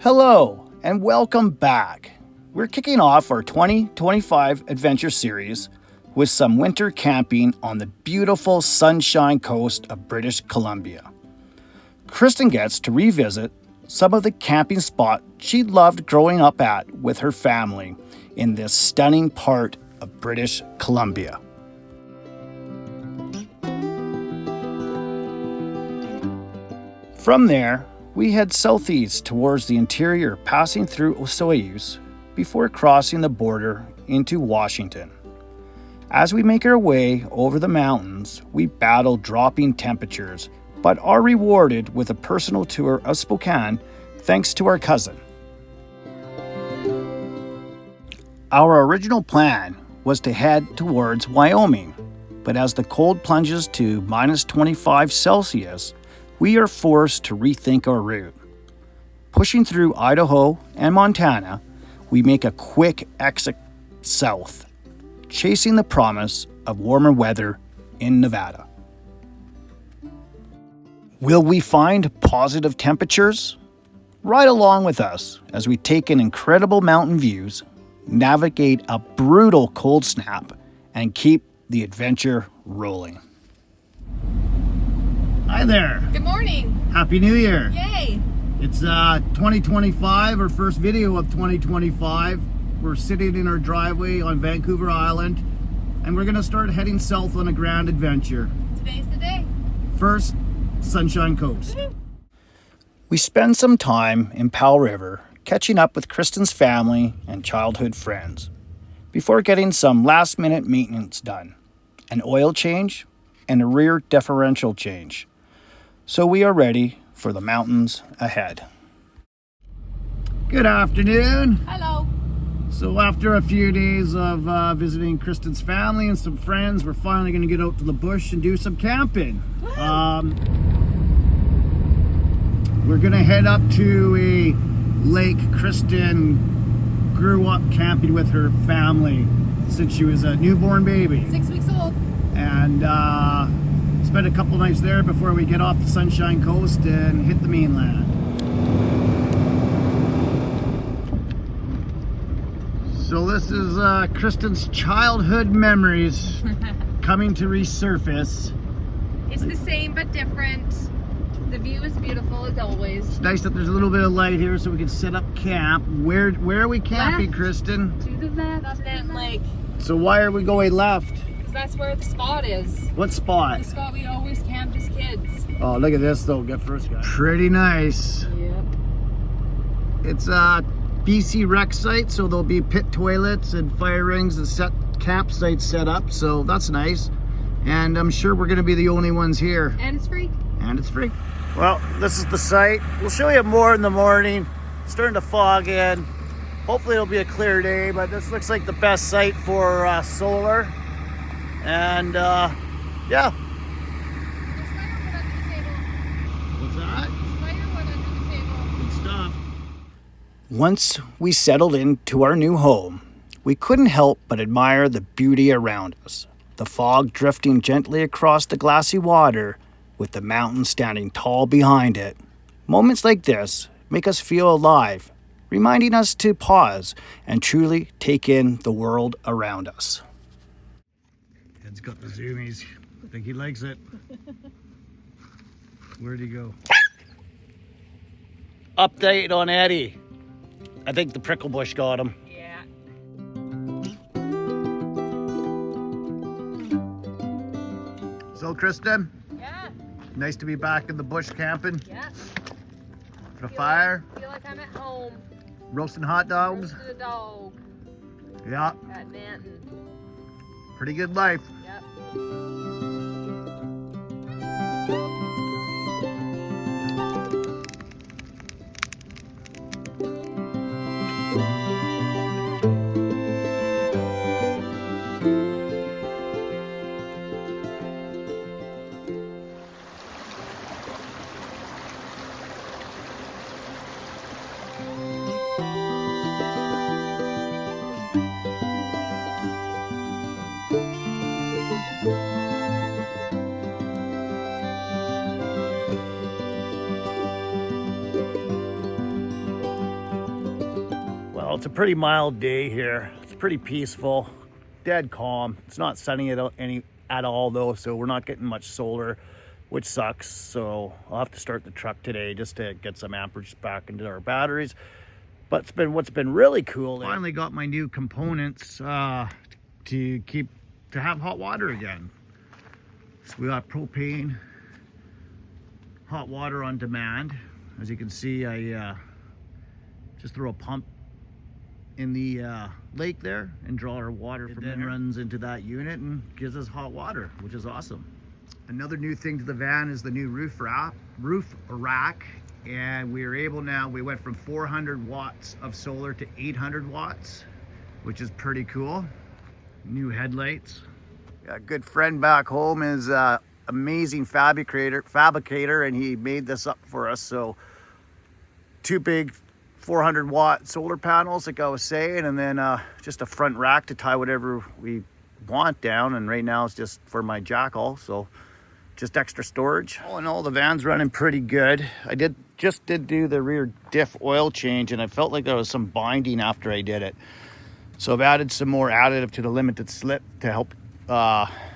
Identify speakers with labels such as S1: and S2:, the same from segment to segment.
S1: Hello and welcome back. We're kicking off our 2025 adventure series with some winter camping on the beautiful Sunshine Coast of British Columbia. Kristen gets to revisit some of the camping spots she loved growing up at with her family in this stunning part of British Columbia. From there, we head southeast towards the interior, passing through Osoyoos before crossing the border into Washington. As we make our way over the mountains, we battle dropping temperatures, but are rewarded with a personal tour of Spokane thanks to our cousin. Our original plan was to head towards Wyoming, but as the cold plunges to minus 25 Celsius, we are forced to rethink our route. Pushing through Idaho and Montana, we make a quick exit south, chasing the promise of warmer weather in Nevada. Will we find positive temperatures? Ride along with us as we take in incredible mountain views, navigate a brutal cold snap, and keep the adventure rolling. Hi there.
S2: Good morning.
S1: Happy New Year.
S2: Yay.
S1: It's 2025, our first video of 2025. We're sitting in our driveway on Vancouver Island, and we're going to start heading south on a grand adventure.
S2: Today's the day.
S1: First, Sunshine Coast.
S2: Woo-hoo.
S1: We spend some time in Powell River catching up with Kristen's family and childhood friends before getting some last-minute maintenance done, an oil change and a rear differential change. So we are ready for the mountains ahead. Good afternoon.
S2: Hello.
S1: So after a few days of visiting Kristen's family and some friends, we're finally going to get out to the bush and do some camping. We're going to head up to a lake Kristen grew up camping with her family since she was a newborn baby.
S2: 6 weeks old.
S1: And spend a couple nights there before we get off the Sunshine Coast and hit the mainland. So this is Kristen's childhood memories coming to resurface.
S2: It's the same but different. The view is beautiful as always.
S1: It's nice that there's a little bit of light here so we can set up camp. Where are we camping,
S2: Left.
S1: Kristen?
S2: To the left. Up that lake.
S1: So why are we going left?
S2: Because that's where the spot is.
S1: What spot?
S2: The spot we always camped as kids.
S1: Oh, look at this though. Get first guy. Pretty nice.
S2: Yep.
S1: It's a BC rec site, so there'll be pit toilets and fire rings and set campsites set up, so that's nice. And I'm sure we're going to be the only ones here.
S2: And it's free.
S1: And it's free. Well, this is the site. We'll show you more in the morning. It's starting to fog in. Hopefully it'll be a clear day, but this looks like the best site for solar. And yeah. What's that? Good stuff. Once we settled into our new home, we couldn't help but admire the beauty around us. The fog drifting gently across the glassy water with the mountain standing tall behind it. Moments like this make us feel alive, reminding us to pause and truly take in the world around us. Ed's got the zoomies. I think he likes it. Where'd he go? Update on Eddie. I think the prickle bush got him.
S2: Yeah.
S1: So, Kristen,
S2: Yeah.
S1: nice to be back in the bush camping.
S2: Yeah.
S1: The fire,
S2: Feel like I'm at home.
S1: roasting hot dogs.
S2: Roasted a dog.
S1: Yeah,
S2: At Manton.
S1: pretty good life.
S2: Yep.
S1: It's a pretty mild day here. It's pretty peaceful, dead calm. It's not sunny at all though, so we're not getting much solar, which sucks. So I'll have to start the truck today just to get some amperage back into our batteries. But what's been really cool. Finally got my new components to have hot water again. So we got propane, hot water on demand. As you can see, I just throw a pump in the lake there and draw our water from there. It then runs into that unit and gives us hot water, which is awesome. Another new thing to the van is the new roof rack. And we are able now, we went from 400 watts of solar to 800 watts, which is pretty cool. New headlights. A good friend back home is amazing fabricator, and he made this up for us. So 2 big 400 watt solar panels, like I was saying, and then just a front rack to tie whatever we want down. And right now it's just for my jackal, so just extra storage. All in all, the van's running pretty good. I just did do the rear diff oil change, and I felt like there was some binding after I did it. So I've added some more additive to the limited slip to help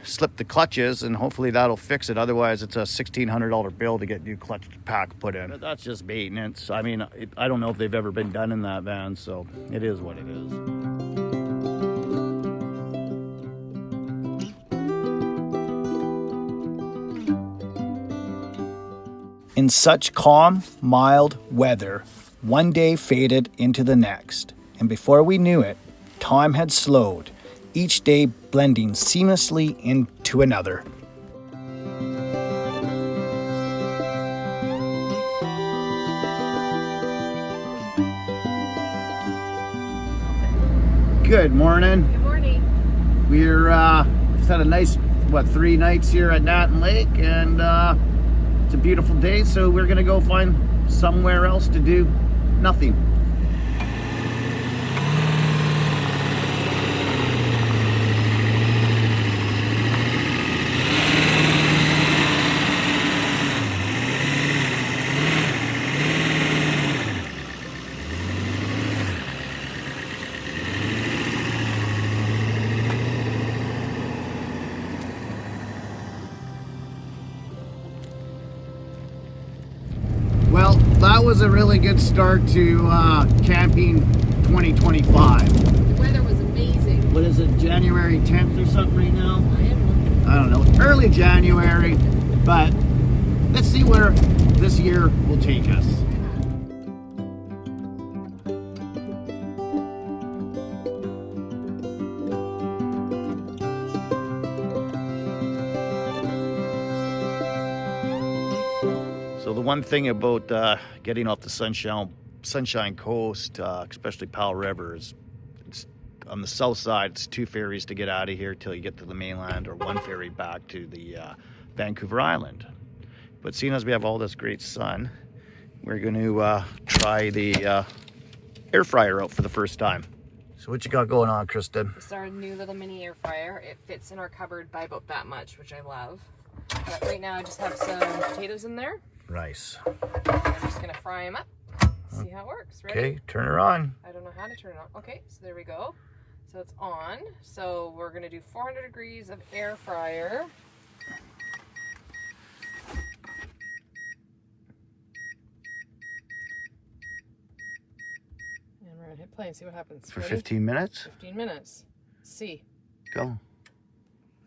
S1: slip the clutches, and hopefully that'll fix it. Otherwise, it's a $1,600 bill to get new clutch pack put in. But that's just maintenance. I mean, I don't know if they've ever been done in that van, so it is what it is. In such calm, mild weather, one day faded into the next, and before we knew it, time had slowed, each day blending seamlessly into another. Good morning.
S2: Good morning.
S1: We're just had a nice, 3 nights here at Natten Lake, and it's a beautiful day, so we're gonna go find somewhere else to do nothing. Well, that was a really good start to camping 2025.
S2: The weather was amazing.
S1: What is it, January 10th or something right now?
S2: I am looking.
S1: I don't know, early January, but let's see where this year will take us. So the one thing about getting off the Sunshine Coast, especially Powell River, is it's on the south side. It's 2 ferries to get out of here till you get to the mainland, or 1 ferry back to the Vancouver Island. But seeing as we have all this great sun, we're going to try the air fryer out for the first time. So what you got going on, Kristen?
S2: It's our new little mini air fryer. It fits in our cupboard by about that much, which I love. But right now I just have some potatoes in there.
S1: Nice.
S2: I'm just gonna fry them up. See how it works. Ready?
S1: Okay, turn her on.
S2: I don't know how to turn it on. Okay, so there we go. So it's on. So we're gonna do 400 degrees of air fryer. And we're gonna hit play and see what happens.
S1: For
S2: Ready?
S1: 15 minutes?
S2: 15 minutes. See.
S1: Go.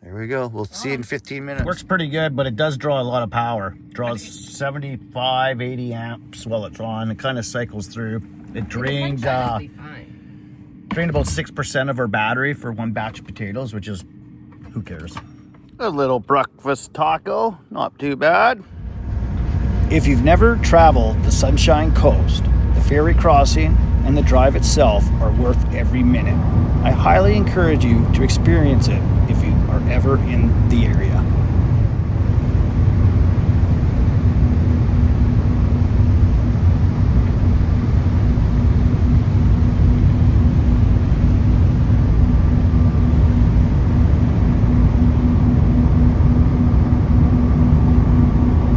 S1: There we go. We'll see in 15 minutes. Works pretty good, but it does draw a lot of power. Draws 75, 80 amps while it's on. It kind of cycles through. It drained about 6% of our battery for 1 batch of potatoes, which is, who cares? A little breakfast taco, not too bad. If you've never traveled the Sunshine Coast, the ferry crossing and the drive itself are worth every minute. I highly encourage you to experience it if you are ever in the area.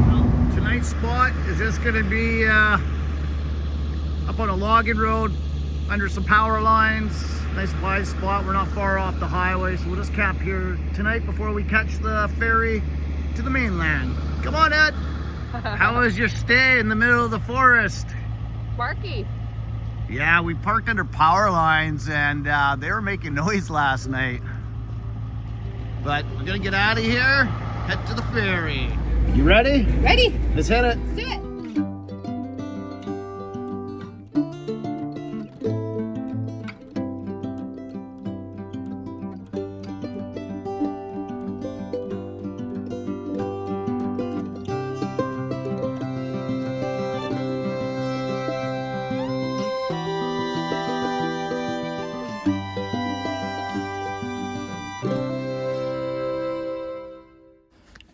S1: Well, tonight's spot is just going to be up on a logging road under some power lines. Nice wide spot. We're not far off the highway, so we'll just camp here tonight before we catch the ferry to the mainland. Come on, Ed. How was your stay in the middle of the forest?
S2: Barky.
S1: Yeah, we parked under power lines and they were making noise last night. But we're gonna get out of here, head to the ferry. You ready?
S2: Ready.
S1: Let's hit it.
S2: Let's do it.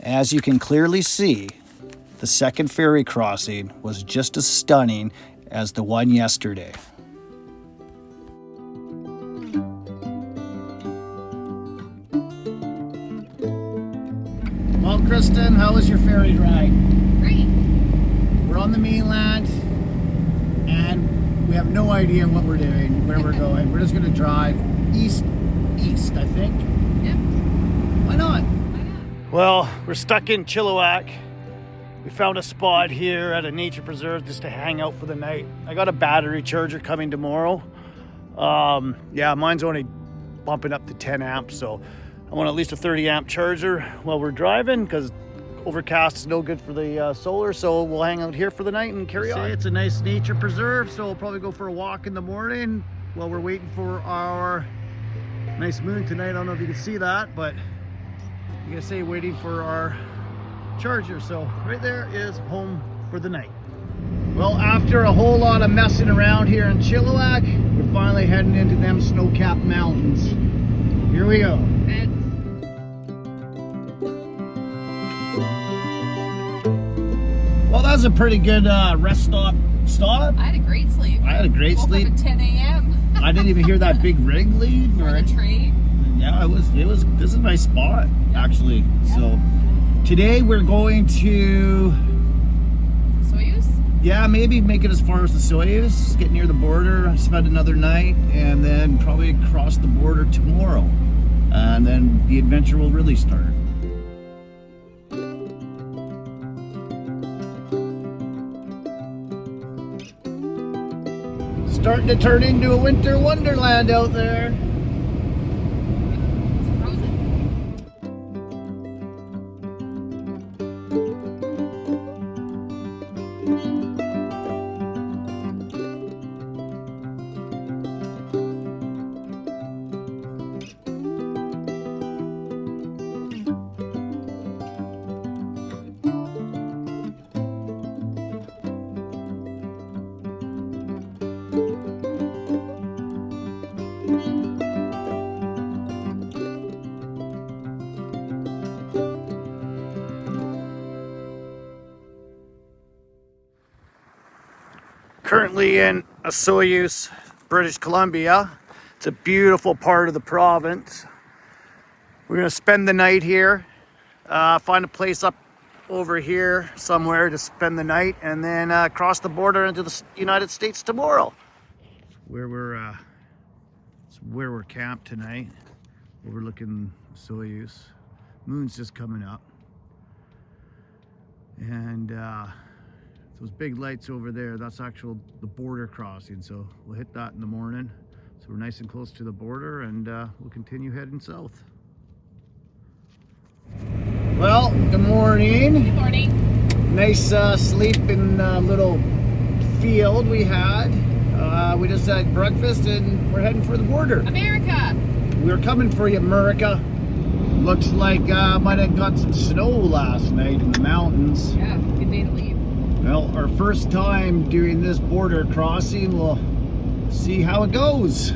S1: As you can clearly see, the second ferry crossing was just as stunning as the one yesterday. Well, Kristen, how was your ferry ride?
S2: Great.
S1: We're on the mainland and we have no idea what we're doing, where we're going. We're just going to drive east, I think.
S2: Yep.
S1: Why not? Well, we're stuck in Chilliwack. We found a spot here at a nature preserve just to hang out for the night. I got a battery charger coming tomorrow. Yeah, mine's only bumping up to 10 amps, so I want at least a 30 amp charger while we're driving because overcast is no good for the solar, so we'll hang out here for the night and carry on. It's a nice nature preserve, so we'll probably go for a walk in the morning while we're waiting for our nice moon tonight. I don't know if you can see that, but I'm gonna say waiting for our charger. So right there is home for the night. Well, after a whole lot of messing around here in Chilliwack, we're finally heading into them snow-capped mountains. Here we go. Well, that was a pretty good rest stop.
S2: I had a great sleep.
S1: I had a great sleep.
S2: Woke up at 10 a.m.
S1: I didn't even hear that big rig leave.
S2: For the train.
S1: Yeah, this is my spot, actually. Yeah. So today we're going to
S2: Soyuz?
S1: Yeah, maybe make it as far as the Soyuz, get near the border, spend another night, and then probably cross the border tomorrow. And then the adventure will really start. Starting to turn into a winter wonderland out there. Currently in Soyuz, British Columbia. It's a beautiful part of the province. We're gonna spend the night here, find a place up over here somewhere to spend the night, and then cross the border into the United States tomorrow. Where we're camped tonight, overlooking Soyuz. Moon's just coming up, and those big lights over there, that's the border crossing, so we'll hit that in the morning. So we're nice and close to the border, and we'll continue heading south. Well, good morning.
S2: Good morning.
S1: Nice sleeping little field we had. We just had breakfast and we're heading for the border.
S2: America!
S1: We're coming for you, America. Looks like might have got some snow last night in the mountains.
S2: Yeah, good day to leave.
S1: Well, our first time doing this border crossing, we'll see how it goes.
S2: Sit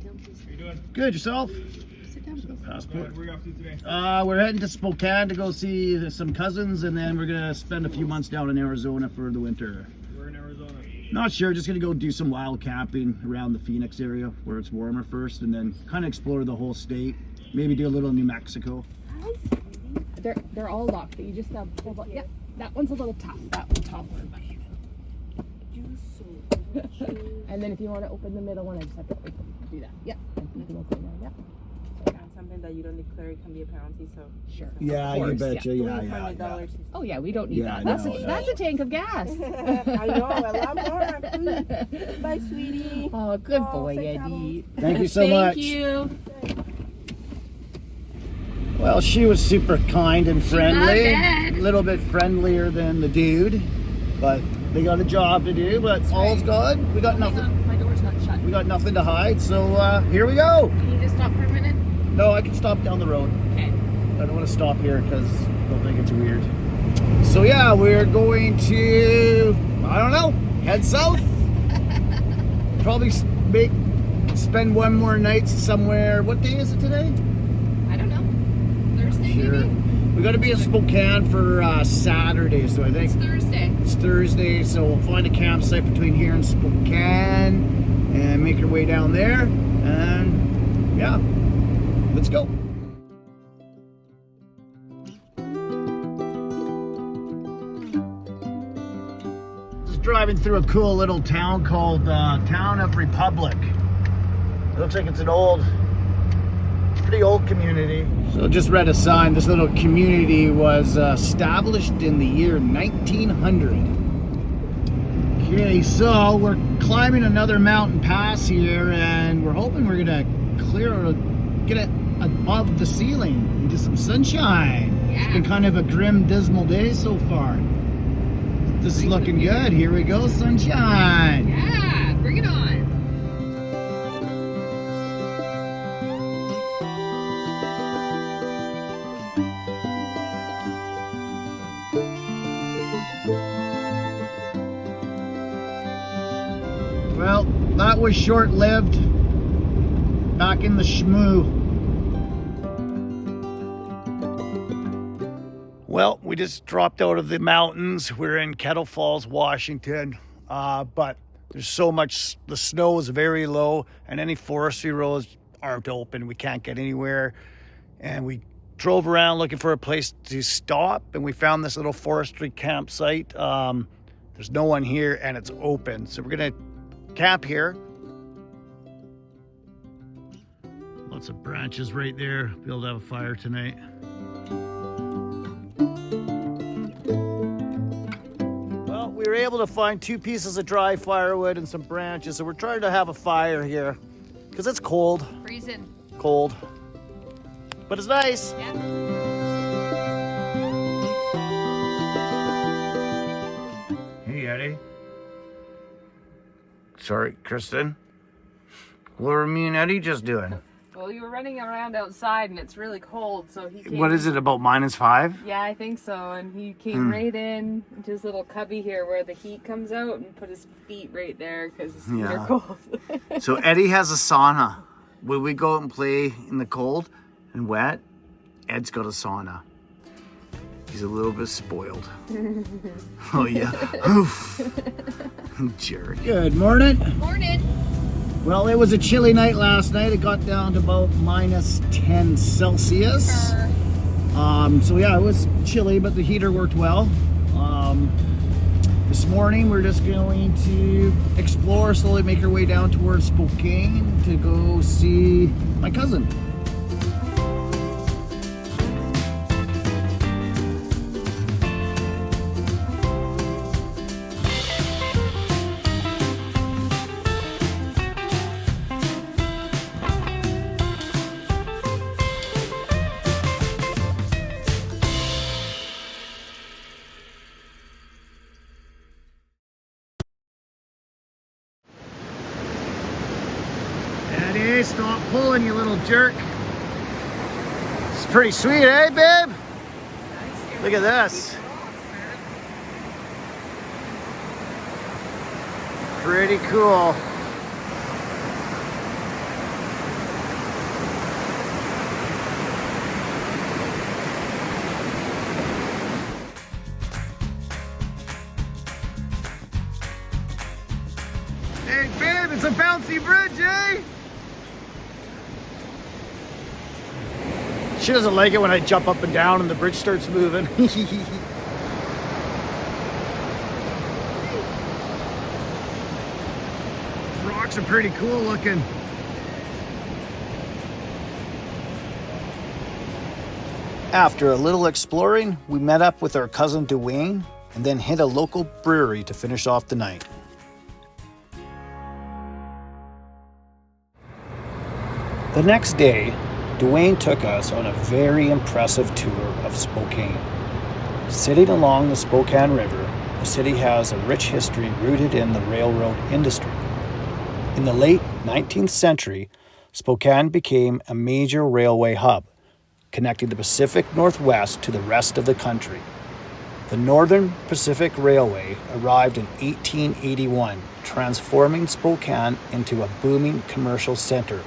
S2: down, please.
S3: How you doing?
S1: Good, yourself?
S2: Sit down, please.
S1: Passport.
S3: Where are you off to today?
S1: We're heading to Spokane to go see some cousins, and then we're gonna spend a few months down in Arizona for the winter.
S3: We're in Arizona.
S1: Not sure, just gonna go do some wild camping around the Phoenix area where it's warmer first, and then kind of explore the whole state. Maybe do a little New Mexico.
S2: They're all locked, but you just have, yeah, that one's a little tough, that one top one. And then if you want to open the middle one, I just have to do that. Yep. You can open that. Yep.
S3: And something that you don't declare it can be a penalty, so.
S2: Sure.
S1: Yeah, you betcha. Yeah.
S3: $300.
S2: Oh yeah, we don't need
S1: Yeah,
S2: that.
S1: no,
S2: That's a tank of gas.
S3: I know, a lot more food. Bye, sweetie.
S2: Oh, good boy, Eddie.
S1: Thank you so much.
S2: Thank you.
S1: Well, she was super kind and friendly.
S2: Not
S1: A
S2: bad.
S1: little bit friendlier than the dude, but they got a job to do. But all's good. We got nothing.
S2: My door's not shut.
S1: We got nothing to hide. So here we go.
S2: Can you just stop for a minute?
S1: No, I can stop down the road.
S2: Okay.
S1: I don't want to stop here because I don't think it's weird. So yeah, we're going to, I don't know, head south. Probably spend one more night somewhere. What day is it today?
S2: I don't know. Thursday maybe?
S1: We got to be in Spokane for Saturday, so I think
S2: It's Thursday.
S1: it's Thursday. So we'll find a campsite between here and Spokane and make our way down there. And yeah, let's go. Driving through a cool little town called Town of Republic. It looks like it's an pretty old community. So just read a sign. This little community was established in the year 1900. Okay, so we're climbing another mountain pass here, and we're hoping we're gonna get it above the ceiling into some sunshine.
S2: Yeah.
S1: It's been kind of a grim, dismal day so far. This is looking good. Here we go, sunshine.
S2: Yeah, bring it on.
S1: Well, that was short-lived. Back in the shmoo. Well, we just dropped out of the mountains. We're in Kettle Falls, Washington, but there's so much, the snow is very low and any forestry roads aren't open. We can't get anywhere. And we drove around looking for a place to stop, and we found this little forestry campsite. There's no one here and it's open. So we're gonna camp here. Lots of branches right there. Be able to have a fire tonight. We were able to find 2 pieces of dry firewood and some branches, so we're trying to have a fire here because it's cold.
S2: Freezing.
S1: Cold, but it's nice.
S2: Yeah.
S1: Hey, Eddie. Sorry, Kristen. What were me and Eddie just doing?
S2: Well, you were running around outside and it's really cold, so he came.
S1: What is it, about -5?
S2: Yeah, I think so. And he came right in into his little cubby here where the heat comes out and put his feet right there because they're cold.
S1: So Eddie has a sauna. When we go out and play in the cold and wet, Ed's got a sauna. He's a little bit spoiled. Oh yeah. Oof. Jerk. Good morning.
S2: Morning.
S1: Well, it was a chilly night last night. It got down to about -10 Celsius. So yeah, it was chilly, but the heater worked well. This morning we're just going to explore, slowly make our way down towards Spokane to go see my cousin. Eddie, stop pulling, you little jerk. It's pretty sweet, eh, babe? Look at this. Pretty cool. Hey, babe, it's a bouncy bridge, eh? She doesn't like it when I jump up and down and the bridge starts moving. tracks are pretty cool looking. After a little exploring, we met up with our cousin Dwayne and then hit a local brewery to finish off the night. The next day, Dwayne took us on a very impressive tour of Spokane. Sitting along the Spokane River, the city has a rich history rooted in the railroad industry. In the late 19th century, Spokane became a major railway hub, connecting the Pacific Northwest to the rest of the country. The Northern Pacific Railway arrived in 1881, transforming Spokane into a booming commercial center.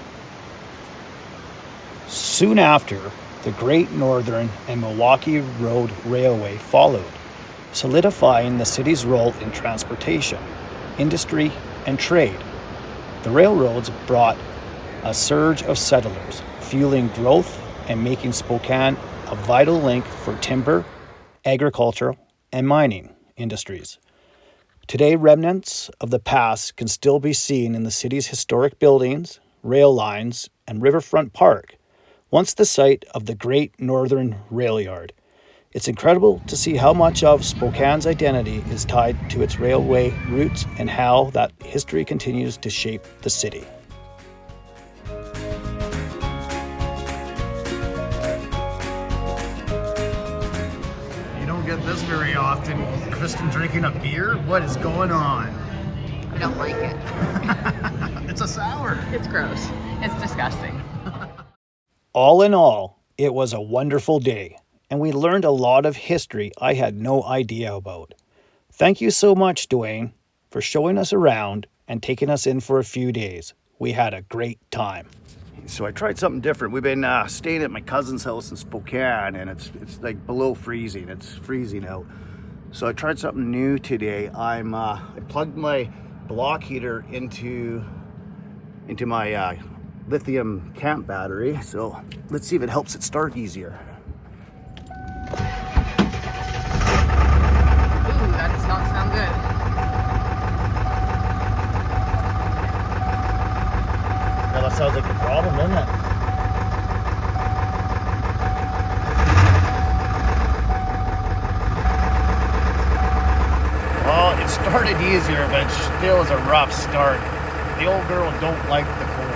S1: Soon after, the Great Northern and Milwaukee Road Railway followed, solidifying the city's role in transportation, industry, and trade. The railroads brought a surge of settlers, fueling growth and making Spokane a vital link for timber, agricultural, and mining industries. Today, remnants of the past can still be seen in the city's historic buildings, rail lines, and Riverfront Park, once the site of the Great Northern Rail Yard. It's incredible to see how much of Spokane's identity is tied to its railway roots and how that history continues to shape the city. Get this very often. Kristen drinking a beer? What is going on?
S2: I don't like it.
S1: It's a sour.
S2: It's gross. It's disgusting.
S1: All in all, it was a wonderful day, and we learned a lot of history I had no idea about. Thank you so much, Dwayne, for showing us around and taking us in for a few days. We had a great time. So I tried something different. We've been staying at my cousin's house in Spokane, and it's like below freezing. It's freezing out. So I tried something new today. I plugged my block heater into my lithium camp battery. So let's see if it helps it start easier.
S2: Ooh, that does not sound good.
S1: That sounds like a problem, doesn't it? Well, it started easier, but it still is a rough start. The old girl don't like the cold.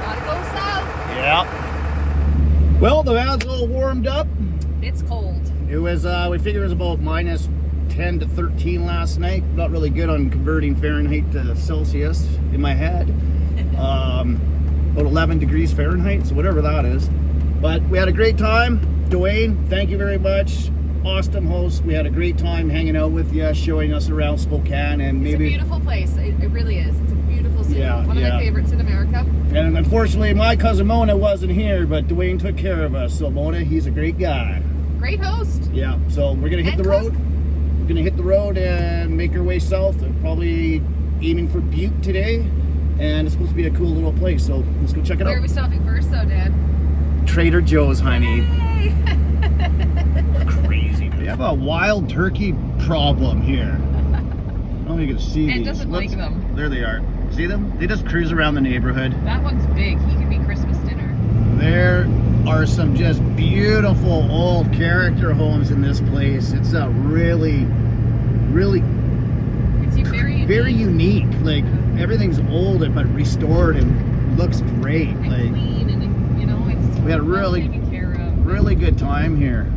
S2: Gotta go south.
S1: Yeah. Well, the van's all warmed up.
S2: It's cold.
S1: It was, we figured it was about minus 10 to 13 last night. Not really good on converting Fahrenheit to Celsius in my head. About 11 degrees Fahrenheit, so whatever that is. But we had a great time. Dwayne, thank you very much. Awesome host. We had a great time hanging out with you, showing us around Spokane, and maybe
S2: it's a beautiful place. It really is. It's a beautiful city.
S1: Yeah,
S2: One of my favorites in America.
S1: And unfortunately, my cousin Mona wasn't here, but Dwayne took care of us. So Mona, he's a great guy.
S2: Great host.
S1: Yeah. So we're gonna hit the road. We're gonna hit the road and make our way south. And probably aiming for Butte today. And it's supposed to be a cool little place, so let's go check it out.
S2: Where are we stopping first, though, Dad?
S1: Trader Joe's, honey.
S2: Hey.
S1: Crazy. We have a wild turkey problem here. I don't know if you can see these.
S2: It doesn't like them.
S1: There they are. See them? They just cruise around the neighborhood.
S2: That one's big. He could be Christmas dinner.
S1: There are some just beautiful old character homes in this place. It's a really
S2: It's
S1: very unique. Like everything's old but restored and looks great.
S2: And
S1: like
S2: clean, and you know, it's
S1: we had a
S2: well taken care of.
S1: really good time here.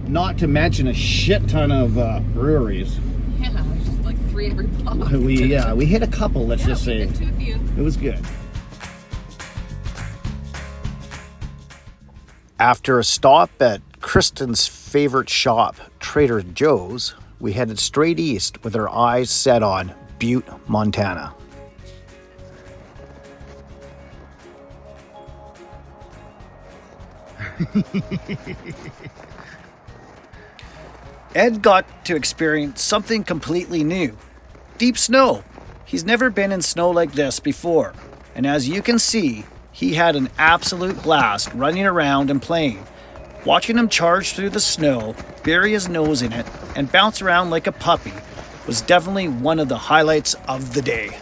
S1: Not to mention a shit ton of breweries.
S2: Yeah, there's just like 3 every block.
S1: We hit a couple. Let's just say
S2: we've been to a few.
S1: it was good. After a stop at Kristen's favorite shop, Trader Joe's, we headed straight east with our eyes set on Butte, Montana. Ed got to experience something completely new. Deep snow. He's never been in snow like this before. And as you can see, he had an absolute blast running around and playing. Watching him charge through the snow, bury his nose in it, and bounce around like a puppy was definitely one of the highlights of the day.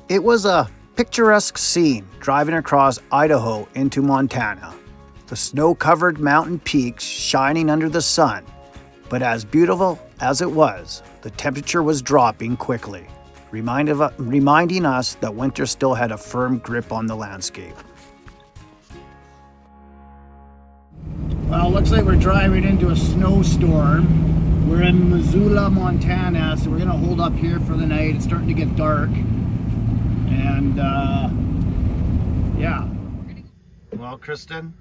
S1: It was a picturesque scene driving across Idaho into Montana. The snow-covered mountain peaks shining under the sun. But as beautiful as it was, the temperature was dropping quickly, reminding us that winter still had a firm grip on the landscape. Well, it looks like we're driving into a snowstorm. We're in Missoula, Montana, so we're gonna hold up here for the night. It's starting to get dark. And yeah. Well, Kristen,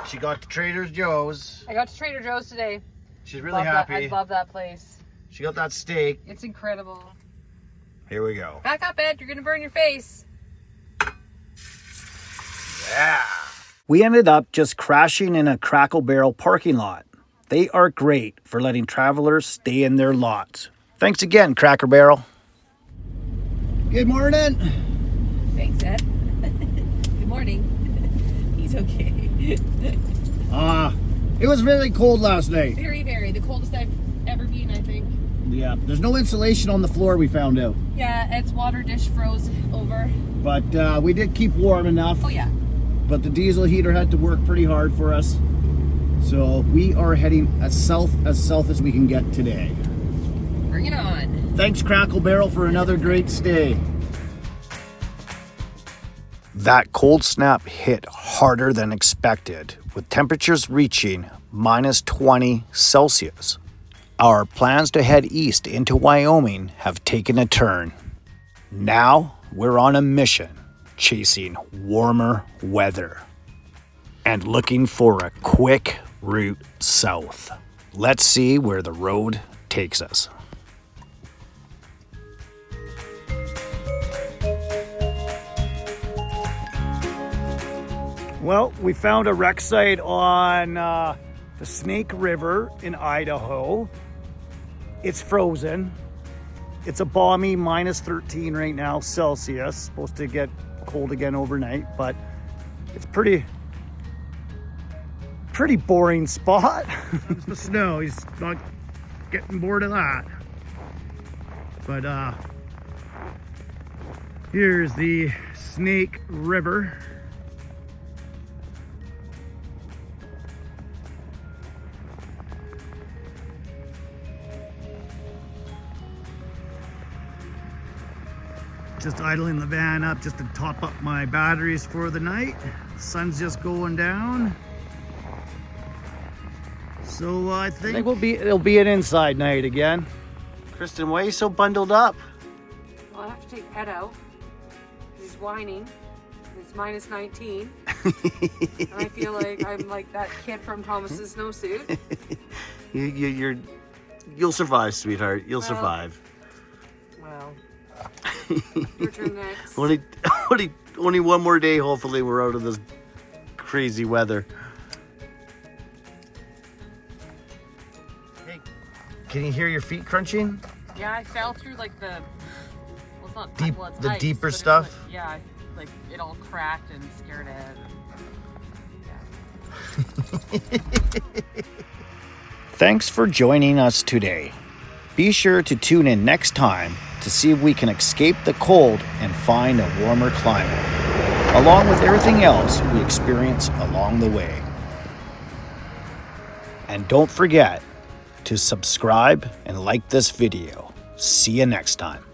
S1: she got to Trader Joe's.
S2: I got to Trader Joe's today.
S1: She's really happy.
S2: I love that place.
S1: She got that steak.
S2: It's incredible.
S1: Here we go.
S2: Back up, Ed. You're gonna burn your face.
S1: Yeah. We ended up just crashing in a Crackle Barrel parking lot. They are great for letting travelers stay in their lots. Thanks again, Cracker Barrel. Good morning.
S2: Thanks, Ed. Good morning. He's okay.
S1: It was really cold last night.
S2: Very, very. The coldest I've ever been, I think.
S1: Yeah, there's no insulation on the floor, we found out.
S2: Yeah, Ed's water dish froze over.
S1: But we did keep warm enough.
S2: Oh, yeah.
S1: But the diesel heater had to work pretty hard for us. So we are heading as south as we can get today.
S2: Bring it on.
S1: Thanks, Crackle Barrel, for another great stay. That cold snap hit harder than expected, with temperatures reaching minus 20 Celsius. Our plans to head east into Wyoming have taken a turn. Now we're on a mission, chasing warmer weather and looking for a quick route south. Let's see where the road takes us. Well, we found a wreck site on the Snake River in Idaho. It's frozen. It's a balmy minus 13 right now, Celsius. Supposed to get cold again overnight, but it's pretty boring spot. It's the snow. He's not getting bored of that. But here's the Snake River. Just idling the van up just to top up my batteries for the night. Sun's just going down. So I think it'll be an inside night again. Kristen, why are you so bundled up?
S2: Well, I have to take Ed out. He's whining. It's minus 19. And I feel like I'm like that kid from Thomas's snowsuit.
S1: You'll survive, sweetheart. You'll survive.
S2: Well, your turn next.
S1: Only one more day, hopefully we're out of this crazy weather. Hey, can you hear your feet crunching?
S2: Yeah, I fell through like the, well, it's not
S1: Deep,
S2: well, it's
S1: the
S2: ice,
S1: deeper
S2: but it's
S1: stuff?
S2: like, yeah, like it all cracked and scared Ed. Yeah.
S1: Thanks for joining us today. Be sure to tune in next time to see if we can escape the cold and find a warmer climate, along with everything else we experience along the way. And don't forget to subscribe and like this video. See you next time.